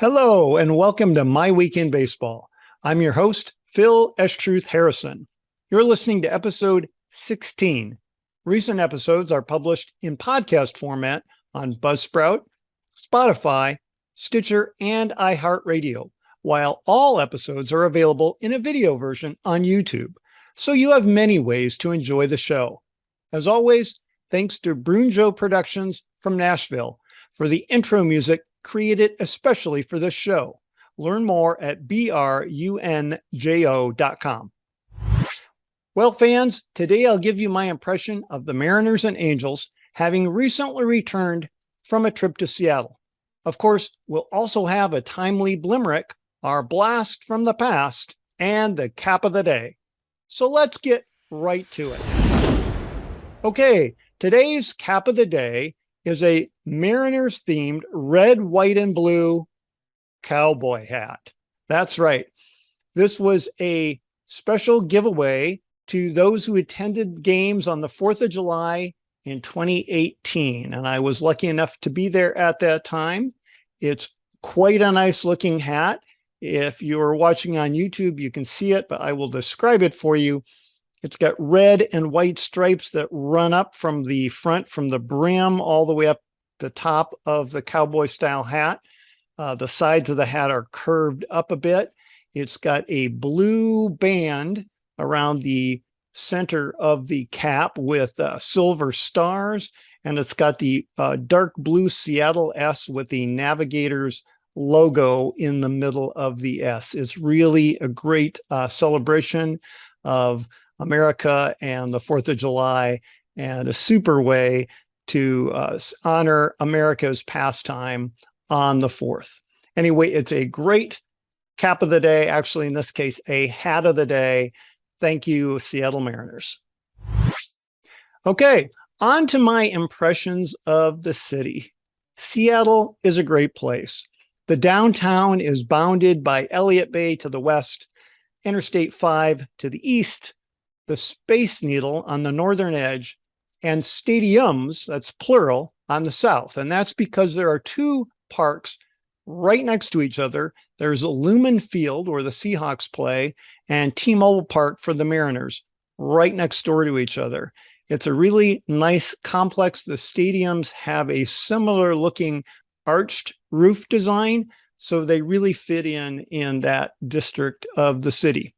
Hello, and welcome to My Week in Baseball. I'm your host, Phil Estruth Harrison. You're listening to episode 16. Recent episodes are published in podcast format on Buzzsprout, Spotify, Stitcher, and iHeartRadio, while all episodes are available in a video version on YouTube. So you have many ways to enjoy the show. As always, thanks to Brunjo Productions from Nashville for the intro music created especially for this show. Learn more at brunjo.com. Well, fans, today I'll give you my impression of the Mariners and Angels having recently returned from a trip to Seattle. Of course, we'll also have a timely Blimerick, our blast from the past, and the cap of the day. So let's get right to it. Okay, today's cap of the day is a Mariners-themed red, white, and blue cowboy hat. That's right. This was a special giveaway to those who attended games on the 4th of July in 2018. And I was lucky enough to be there at that time. It's quite a nice looking hat. If you're watching on YouTube, you can see it, but I will describe it for you. It's got red and white stripes that run up from the front, from the brim all the way up the top of the cowboy style hat. The sides of the hat are curved up a bit. It's got a blue band around the center of the cap with silver stars. And it's got the dark blue Seattle S with the Navigators logo in the middle of the S. It's really a great celebration of America and the 4th of July, and a super way to honor America's pastime on the 4th. Anyway, it's a great cap of the day. Actually, in this case, a hat of the day. Thank you, Seattle Mariners. Okay, on to my impressions of the city. Seattle is a great place. The downtown is bounded by Elliott Bay to the west, Interstate 5 to the east, the Space Needle on the northern edge, and stadiums, that's plural, on the south. And that's because there are two parks right next to each other. There's Lumen Field, where the Seahawks play, and T-Mobile Park for the Mariners, right next door to each other. It's a really nice complex. The stadiums have a similar looking arched roof design, so they really fit in that district of the city.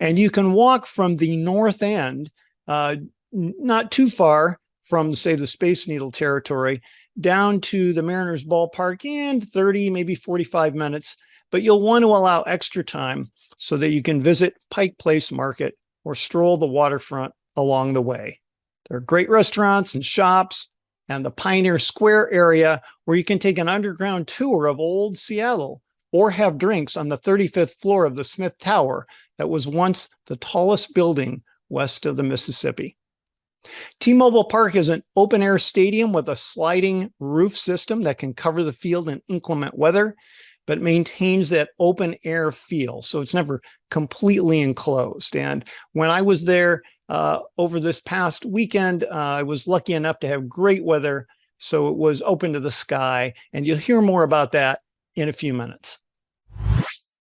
And you can walk from the north end, not too far from, say, the Space Needle territory, down to the Mariners ballpark in 30, maybe 45 minutes. But you'll want to allow extra time so that you can visit Pike Place Market or stroll the waterfront along the way. There are great restaurants and shops, and the Pioneer Square area where you can take an underground tour of old Seattle or have drinks on the 35th floor of the Smith Tower that was once the tallest building west of the Mississippi. T-Mobile Park is an open-air stadium with a sliding roof system that can cover the field in inclement weather, but maintains that open-air feel, so it's never completely enclosed. And when I was there over this past weekend, I was lucky enough to have great weather, so it was open to the sky, and you'll hear more about that in a few minutes.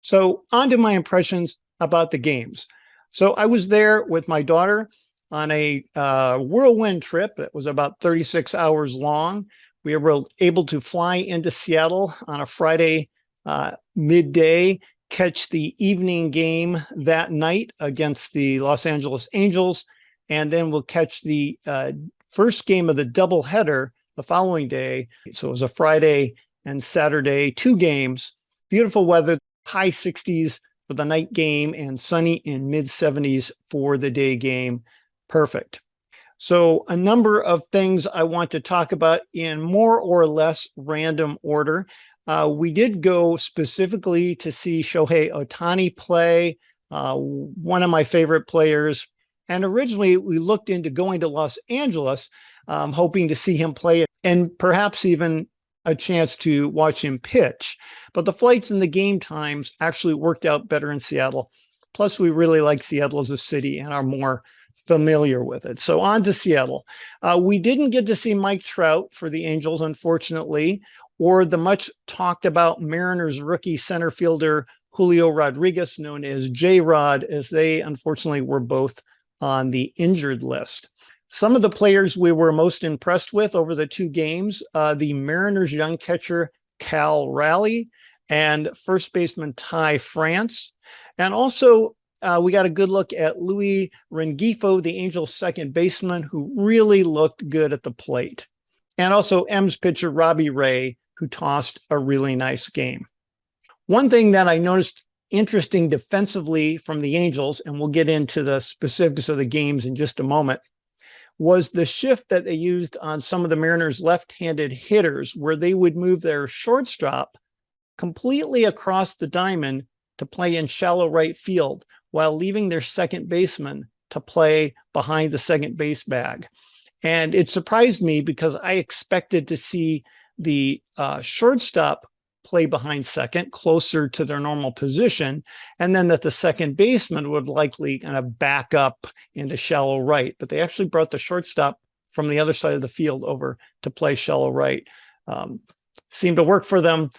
So on to my impressions about the games. So I was there with my daughter on a whirlwind trip that was about 36 hours long. We were able to fly into Seattle on a Friday midday, catch the evening game that night against the Los Angeles Angels, and then we'll catch the first game of the doubleheader the following day. So it was a Friday and Saturday, 2 games, beautiful weather, high 60s for the night game and sunny in mid 70s for the day game. Perfect. So a number of things I want to talk about in more or less random order. We did go specifically to see Shohei Ohtani play, one of my favorite players. And originally we looked into going to Los Angeles, hoping to see him play and perhaps even a chance to watch him pitch. But the flights and the game times actually worked out better in Seattle. Plus, we really like Seattle as a city and are more familiar with it. So on to Seattle. We didn't get to see Mike Trout for the Angels, unfortunately. or the much talked about Mariners rookie center fielder Julio Rodriguez, known as J-Rod, as they unfortunately were both on the injured list. Some of the players we were most impressed with over the two games, the Mariners young catcher Cal Raleigh and first baseman Ty France. And also, we got a good look at Louis Rengifo, the Angels' second baseman, who really looked good at the plate. And also M's pitcher Robbie Ray, who tossed a really nice game. One thing that I noticed interesting defensively from the Angels, and we'll get into the specifics of the games in just a moment, was the shift that they used on some of the Mariners' left-handed hitters, where they would move their shortstop completely across the diamond to play in shallow right field, while leaving their second baseman to play behind the second base bag. And it surprised me because I expected to see the shortstop play behind second, closer to their normal position, and then that the second baseman would likely kind of back up into shallow right. But they actually brought the shortstop from the other side of the field over to play shallow right. Seemed to work for them.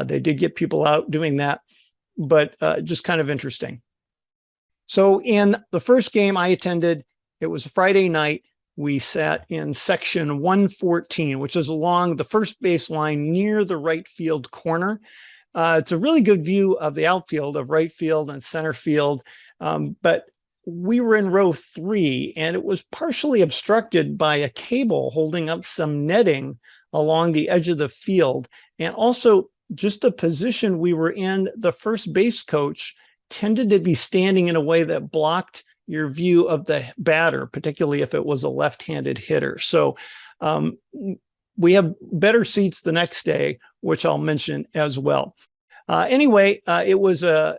They did get people out doing that, but just kind of interesting. So in the first game I attended, it was a Friday night. We sat in section 114, which is along the first baseline near the right field corner. It's a really good view of the outfield, of right field and center field. But we were in row 3, and it was partially obstructed by a cable holding up some netting along the edge of the field. And also just the position we were in, the first base coach tended to be standing in a way that blocked your view of the batter, particularly if it was a left-handed hitter. So we have better seats the next day, which I'll mention as well. Anyway, it was a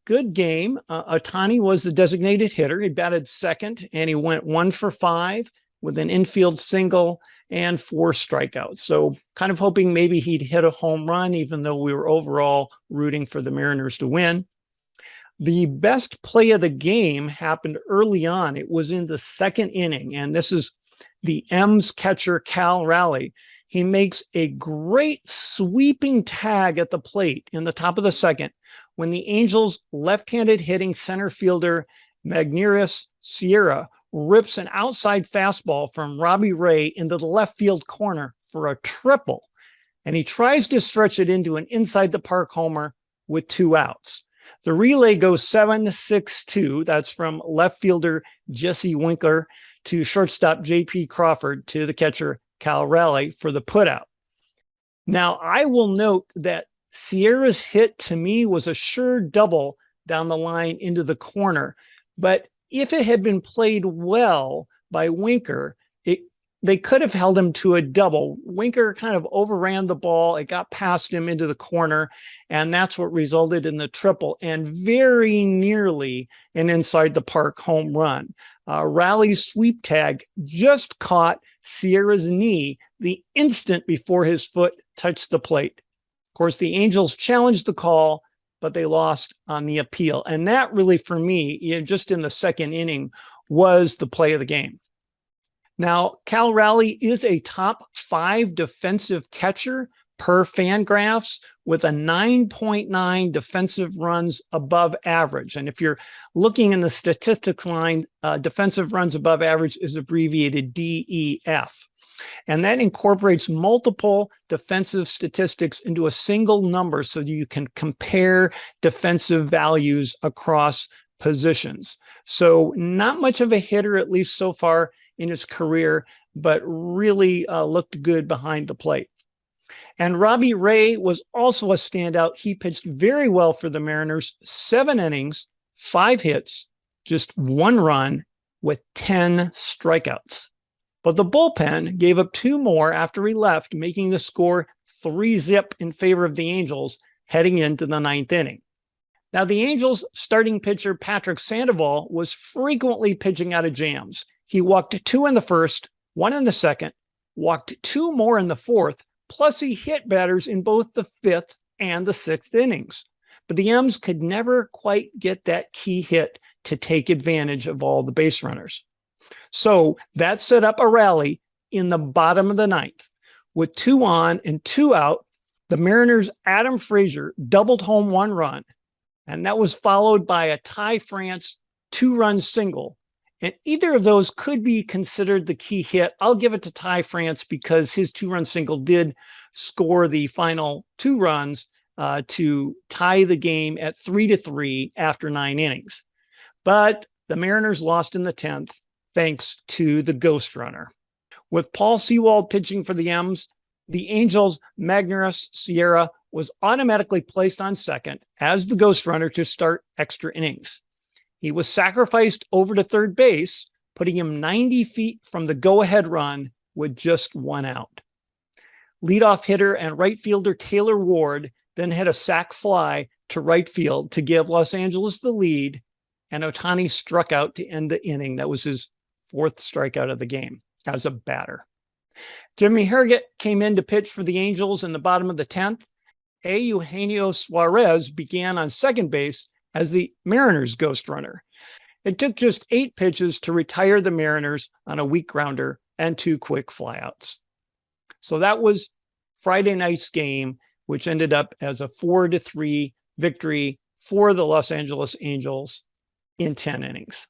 good game. Ohtani was the designated hitter. He batted second, and he went 1 for 5 with an infield single and 4 strikeouts. So kind of hoping maybe he'd hit a home run, even though we were overall rooting for the Mariners to win. The best play of the game happened early on. It was in the second inning, and this is the M's catcher, Cal Raleigh. He makes a great sweeping tag at the plate in the top of the second when the Angels' left-handed hitting center fielder, Magneuris Sierra, rips an outside fastball from Robbie Ray into the left field corner for a triple, and he tries to stretch it into an inside the park homer with 2 outs. The relay goes 7-6-2. That's from left fielder Jesse Winkler to shortstop J.P. Crawford to the catcher Cal Raleigh for the putout. Now, I will note that Sierra's hit to me was a sure double down the line into the corner. But if it had been played well by Winker, they could have held him to a double. Winker kind of overran the ball. It got past him into the corner, and that's what resulted in the triple and very nearly an inside the park home run. Raleigh's sweep tag just caught Sierra's knee the instant before his foot touched the plate. Of course, the Angels challenged the call, but they lost on the appeal. And that really, for me, just in the second inning, was the play of the game. Now, Cal Raleigh is a top 5 defensive catcher per Fangraphs with a 9.9 defensive runs above average. And if you're looking in the statistics line, defensive runs above average is abbreviated DEF. And that incorporates multiple defensive statistics into a single number so you can compare defensive values across positions. So not much of a hitter, at least so far in his career, but really looked good behind the plate. And Robbie Ray was also a standout. He pitched very well for the Mariners, 7 innings, 5 hits, just 1 run with 10 strikeouts. But the bullpen gave up 2 more after he left, making the score 3-zip in favor of the Angels heading into the 9th inning. Now, the Angels' starting pitcher, Patrick Sandoval, was frequently pitching out of jams. He walked 2 in the first, 1 in the second, walked 2 more in the fourth, plus he hit batters in both the 5th and the 6th innings. But the M's could never quite get that key hit to take advantage of all the base runners. So that set up a rally in the bottom of the 9th. With 2 on and 2 out, The Mariners' Adam Frazier doubled home 1 run, and that was followed by a Ty France 2-run single. And either of those could be considered the key hit. I'll give it to Ty France because his 2-run single did score the final 2 runs to tie the game at 3-3 after 9 innings. But the Mariners lost in the 10th thanks to the ghost runner. With Paul Sewald pitching for the M's, the Angels' Magneuris Sierra was automatically placed on second as the ghost runner to start extra innings. He was sacrificed over to third base, putting him 90 feet from the go-ahead run with just 1 out. Leadoff hitter and right fielder Taylor Ward then hit a sac fly to right field to give Los Angeles the lead, and Ohtani struck out to end the inning. That was his 4th strikeout of the game as a batter. Jimmy Herget came in to pitch for the Angels in the bottom of the 10th. Eugenio Suarez began on second base as the Mariners' ghost runner. It took just 8 pitches to retire the Mariners on a weak grounder and 2 quick flyouts. So that was Friday night's game, which ended up as a 4-3 victory for the Los Angeles Angels in 10 innings.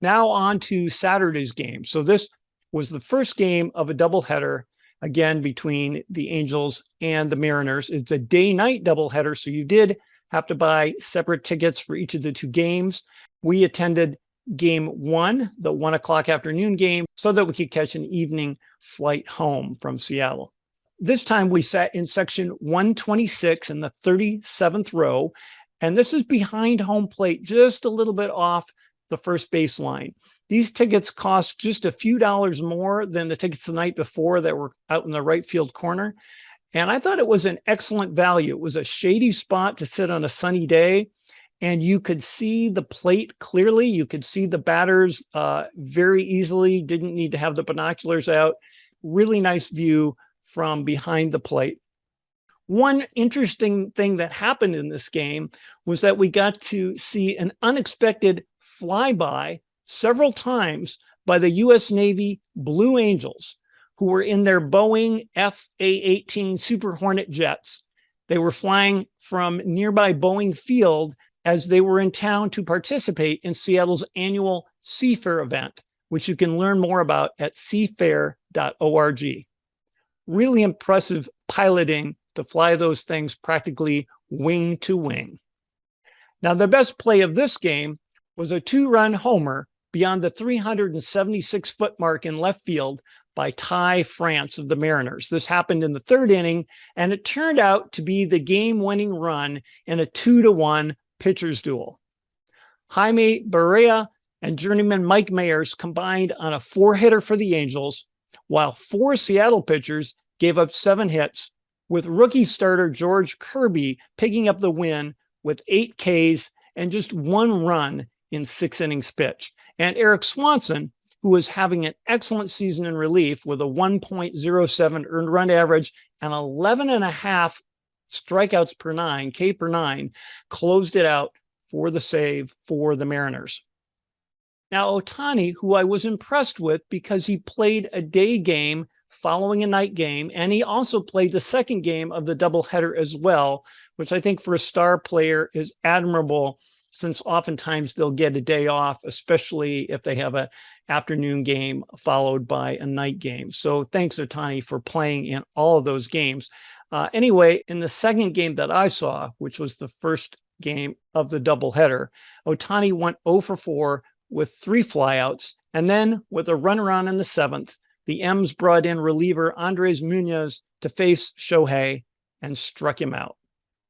Now on to Saturday's game. So this was the first game of a doubleheader, again, between the Angels and the Mariners. It's a day-night doubleheader, so you did have to buy separate tickets for each of the 2 games. We attended game 1, the 1 o'clock afternoon game, so that we could catch an evening flight home from Seattle. This time we sat in section 126 in the 37th row, and this is behind home plate, just a little bit off the first baseline. These tickets cost just a few dollars more than the tickets the night before that were out in the right field corner. And I thought it was an excellent value. It was a shady spot to sit on a sunny day, and you could see the plate clearly. You could see the batters very easily, didn't need to have the binoculars out. Really nice view from behind the plate. One interesting thing that happened in this game was that we got to see an unexpected flyby several times by the U.S. Navy Blue Angels, who were in their Boeing FA-18 Super Hornet jets. They were flying from nearby Boeing Field as they were in town to participate in Seattle's annual Seafair event, which you can learn more about at seafair.org. Really impressive piloting to fly those things practically wing to wing. Now, the best play of this game was a 2-run homer beyond the 376-foot mark in left field by Ty France of the Mariners. This happened in the 3rd inning, and it turned out to be the game-winning run in a 2-1 pitcher's duel. Jaime Barrea and journeyman Mike Mayers combined on a 4-hitter for the Angels, while 4 Seattle pitchers gave up 7 hits, with rookie starter George Kirby picking up the win with 8 Ks and just 1 run in 6 innings pitched. And Erik Swanson, who was having an excellent season in relief with a 1.07 earned run average and 11.5 strikeouts per 9, K per 9, closed it out for the save for the Mariners. Now, Ohtani, who I was impressed with because he played a day game following a night game, and he also played the second game of the doubleheader as well, which I think for a star player is admirable, since oftentimes they'll get a day off, especially if they have an afternoon game followed by a night game. So thanks, Ohtani, for playing in all of those games. Anyway, in the second game that I saw, which was the first game of the doubleheader, Ohtani went 0 for 4 with 3 flyouts, and then with a runaround in the 7th, the M's brought in reliever Andres Munoz to face Shohei and struck him out.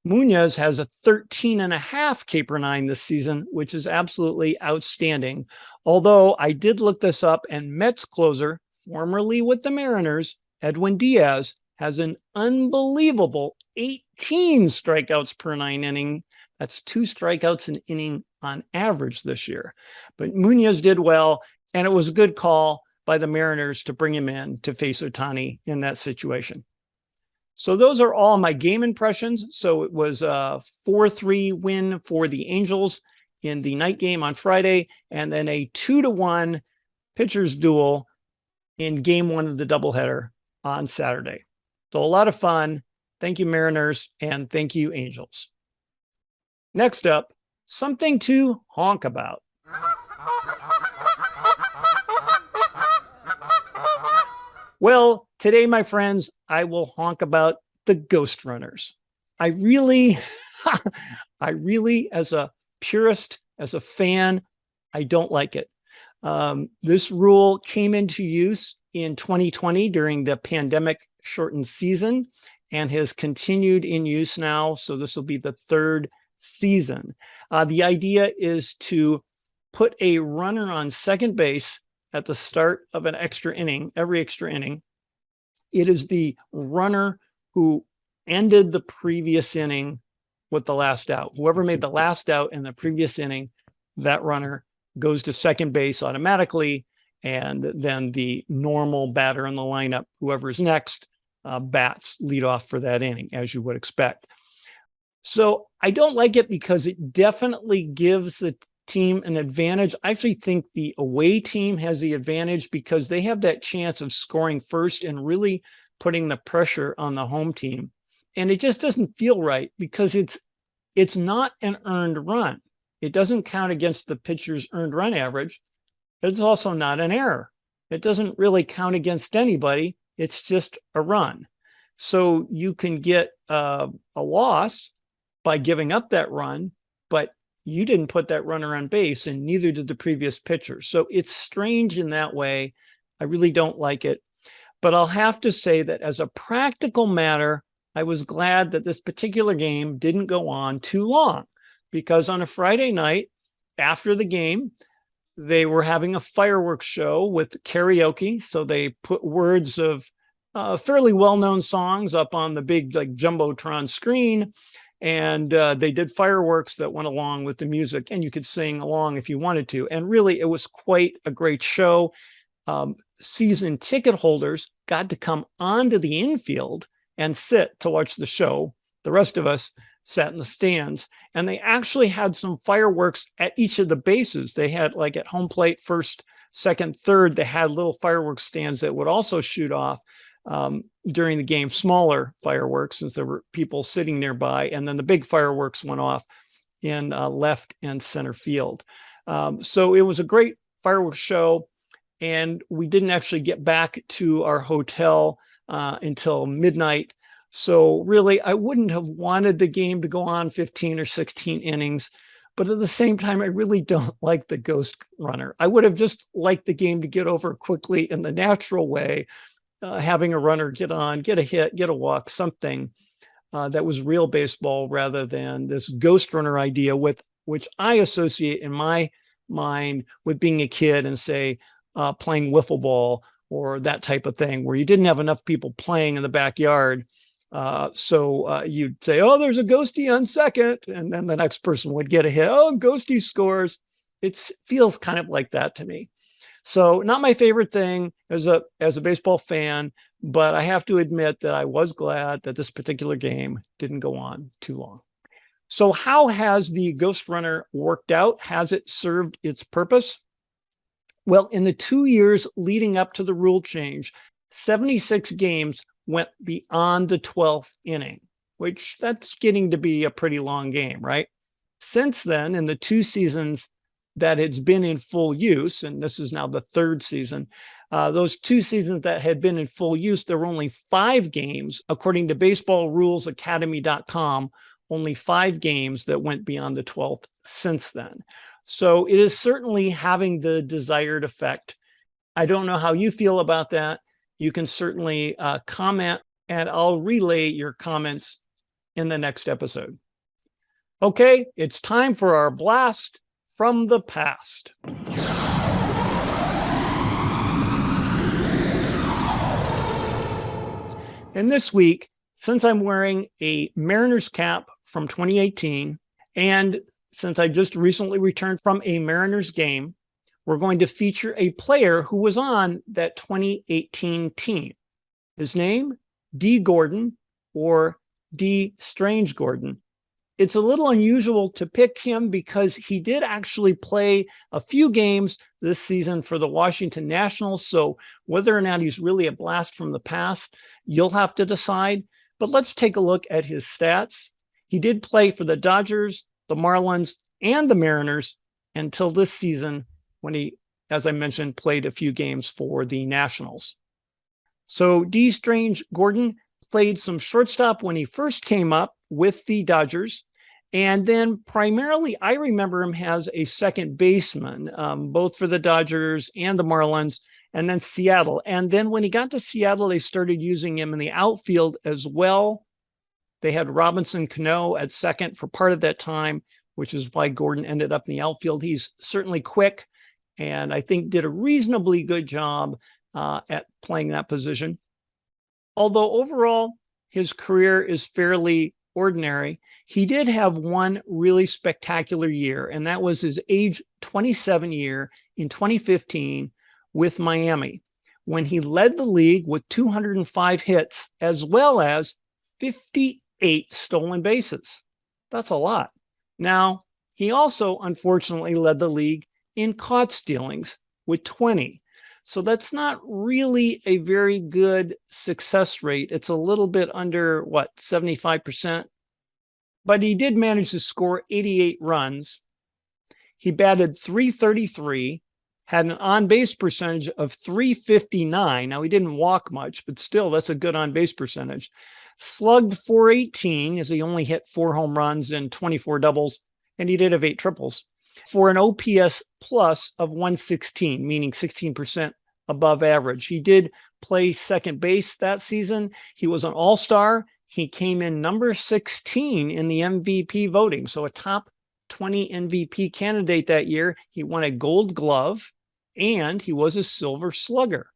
Munoz has a 13.5 K per 9 this season, which is absolutely outstanding. Although I did look this up, and Mets closer, formerly with the Mariners, Edwin Diaz, has an unbelievable 18 strikeouts per 9 inning. That's 2 strikeouts an inning on average this year. But Munoz did well, and it was a good call by the Mariners to bring him in to face Ohtani in that situation. So those are all my game impressions. So it was a 4-3 win for the Angels in the night game on Friday, and then a 2-1 pitchers duel in game 1 of the doubleheader on Saturday. So a lot of fun. Thank you, Mariners, and thank you, Angels. Next up, something to honk about. Well, today, my friends, I will honk about the ghost runners. I really, as a purist, as a fan, I don't like it. This rule came into use in 2020 during the pandemic shortened season and has continued in use now. So this will be the third season. The idea is to put a runner on second base at the start of an extra inning, every extra inning. It is the runner who ended the previous inning with the last out. Whoever made the last out in the previous inning, that runner goes to second base automatically. And then the normal batter in the lineup, whoever is next, bats lead off for that inning, as you would expect. So I don't like it because it definitely gives the team an advantage. I actually think the away team has the advantage because they have that chance of scoring first and really putting the pressure on the home team. And it just doesn't feel right because it's not an earned run. It doesn't count against the pitcher's earned run average. It's also not an error. It doesn't really count against anybody. It's just a run. So you can get a loss by giving up that run, but you didn't put that runner on base and neither did the previous pitcher. So it's strange in that way. I really don't like it. But I'll have to say that as a practical matter, I was glad that this particular game didn't go on too long because on a Friday night after the game, they were having a fireworks show with karaoke. So they put words of fairly well-known songs up on the big like Jumbotron screen. And they did fireworks that went along with the music and you could sing along if you wanted to. And really, it was quite a great show. Season ticket holders got to come onto the infield and sit to watch the show. The rest of us sat in the stands, and they actually had some fireworks at each of the bases. They had like at home plate, first, second, third, they had little fireworks stands that would also shoot off during the game, smaller fireworks since there were people sitting nearby. And then the big fireworks went off in left and center field. So it was a great fireworks show. And we didn't actually get back to our hotel until midnight. So really, I wouldn't have wanted the game to go on 15 or 16 innings. But at the same time, I really don't like the ghost runner. I would have just liked the game to get over quickly in the natural way, having a runner get on, get a hit, get a walk, something that was real baseball rather than this ghost runner idea with which I associate in my mind with being a kid and say, playing wiffle ball or that type of thing where you didn't have enough people playing in the backyard. So you'd say, oh, there's a ghosty on second. And then the next person would get a hit. Oh, ghosty scores. It feels kind of like that to me. So not my favorite thing as a baseball fan, but I have to admit that I was glad that this particular game didn't go on too long. So how has the ghost runner worked out? Has it served its purpose? Well, in the 2 years leading up to the rule change, 76 games went beyond the 12th inning, which that's getting to be a pretty long game, right? Since then, in the 2 seasons that it's been in full use, and this is now the 3rd season, those 2 seasons that had been in full use, there were only 5 games, according to baseballrulesacademy.com, only 5 games that went beyond the 12th since then. So it is certainly having the desired effect. I don't know how you feel about that. You can certainly comment, and I'll relay your comments in the next episode. Okay, it's time for our blast from the past. And this week, since I'm wearing a Mariners cap from 2018, and since I just recently returned from a Mariners game, we're going to feature a player who was on that 2018 team. His name, Dee Gordon, or Dee Strange-Gordon. It's a little unusual to pick him because he did actually play a few games this season for the Washington Nationals. So whether or not he's really a blast from the past, you'll have to decide. But let's take a look at his stats. He did play for the Dodgers, the Marlins, and the Mariners until this season when he, as I mentioned, played a few games for the Nationals. So Dee Strange-Gordon played some shortstop when he first came up with the Dodgers. And then primarily, I remember him as a second baseman, both for the Dodgers and the Marlins, and then Seattle. And then when he got to Seattle, they started using him in the outfield as well. They had Robinson Cano at second for part of that time, which is why Gordon ended up in the outfield. He's certainly quick and I think did a reasonably good job at playing that position. Although overall, his career is fairly ordinary, he did have one really spectacular year, and that was his age 27 year in 2015 with Miami, when he led the league with 205 hits, as well as 58 stolen bases. That's a lot. Now, he also, unfortunately, led the league in caught stealings with 20. So that's not really a very good success rate. It's a little bit under, 75%? But he did manage to score 88 runs. He batted .333, had an on-base percentage of .359. Now, he didn't walk much, but still, that's a good on-base percentage. Slugged .418, as he only hit 4 home runs and 24 doubles, and he did have 8 triples, for an OPS plus of 116, meaning 16% above average. He did play second base that season. He was an all-star. He came in number 16 in the MVP voting, so a top 20 MVP candidate that year. He won a Gold Glove, and he was a Silver Slugger.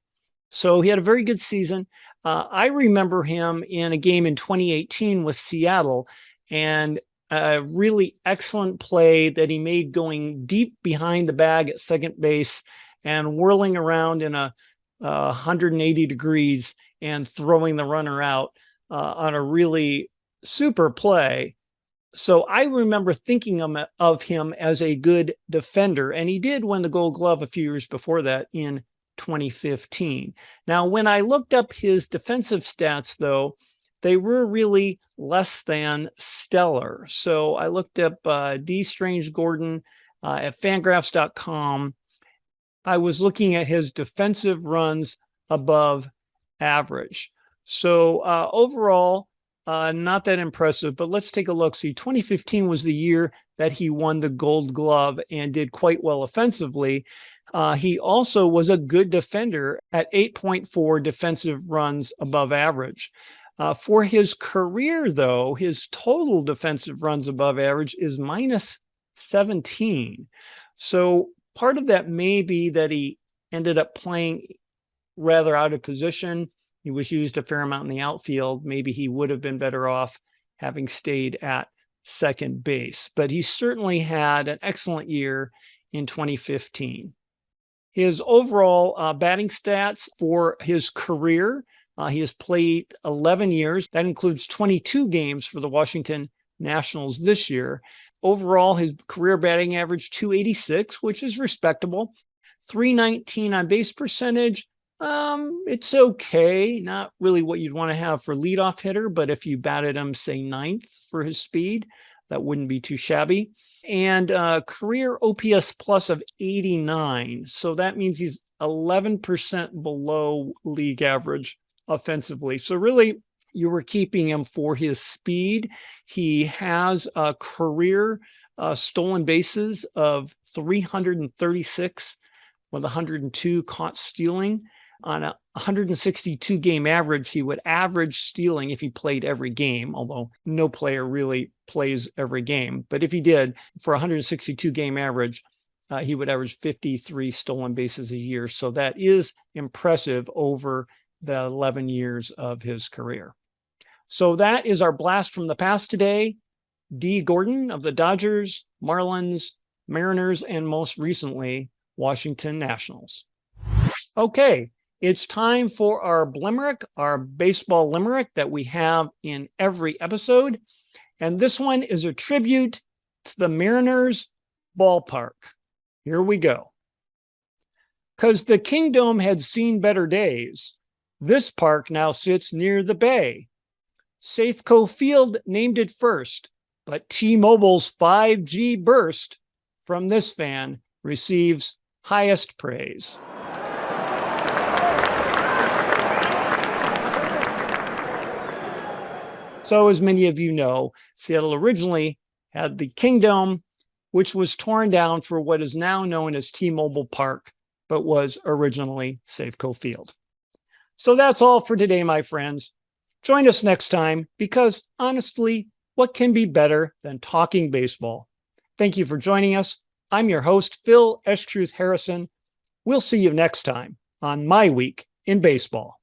So he had a very good season. I remember him in a game in 2018 with Seattle, and a really excellent play that he made going deep behind the bag at second base and whirling around in a 180 degrees and throwing the runner out on a really super play. So I remember thinking of him as a good defender, and he did win the Gold Glove a few years before that in 2015. Now, when I looked up his defensive stats, though, they were really less than stellar. So I looked up Dee Strange-Gordon at Fangraphs.com. I was looking at his defensive runs above average. So overall, not that impressive, but let's take a look. See, 2015 was the year that he won the Gold Glove and did quite well offensively. He also was a good defender at 8.4 defensive runs above average. For his career, though, his total defensive runs above average is minus 17. So part of that may be that he ended up playing rather out of position. He was used a fair amount in the outfield. Maybe he would have been better off having stayed at second base. But he certainly had an excellent year in 2015. His overall batting stats for his career, he has played 11 years. That includes 22 games for the Washington Nationals this year. Overall, his career batting average, 286, which is respectable. 319 on base percentage. It's okay. Not really what you'd want to have for leadoff hitter, but if you batted him, say, ninth for his speed, that wouldn't be too shabby. And career OPS plus of 89. So that means he's 11% below league average offensively. So really, you were keeping him for his speed. He has a career stolen bases of 336 with 102 caught stealing. On a 162 game average, he would average stealing if he played every game, although no player really plays every game. But if he did, for 162 game average, he would average 53 stolen bases a year. So that is impressive over the 11 years of his career. So that is our blast from the past today. Dee Gordon of the Dodgers, Marlins, Mariners, and most recently, Washington Nationals. Okay, it's time for our Blimerick, our baseball limerick that we have in every episode. And this one is a tribute to the Mariners ballpark. Here we go. 'Cause the Kingdom had seen better days, this park now sits near the bay. Safeco Field named it first, but T-Mobile's 5G burst from this fan receives highest praise. So as many of you know, Seattle originally had the Kingdome, which was torn down for what is now known as T-Mobile Park, but was originally Safeco Field. So that's all for today, my friends. Join us next time because honestly, what can be better than talking baseball? Thank you for joining us. I'm your host, Phil Estruth Harrison. We'll see you next time on My Week in Baseball.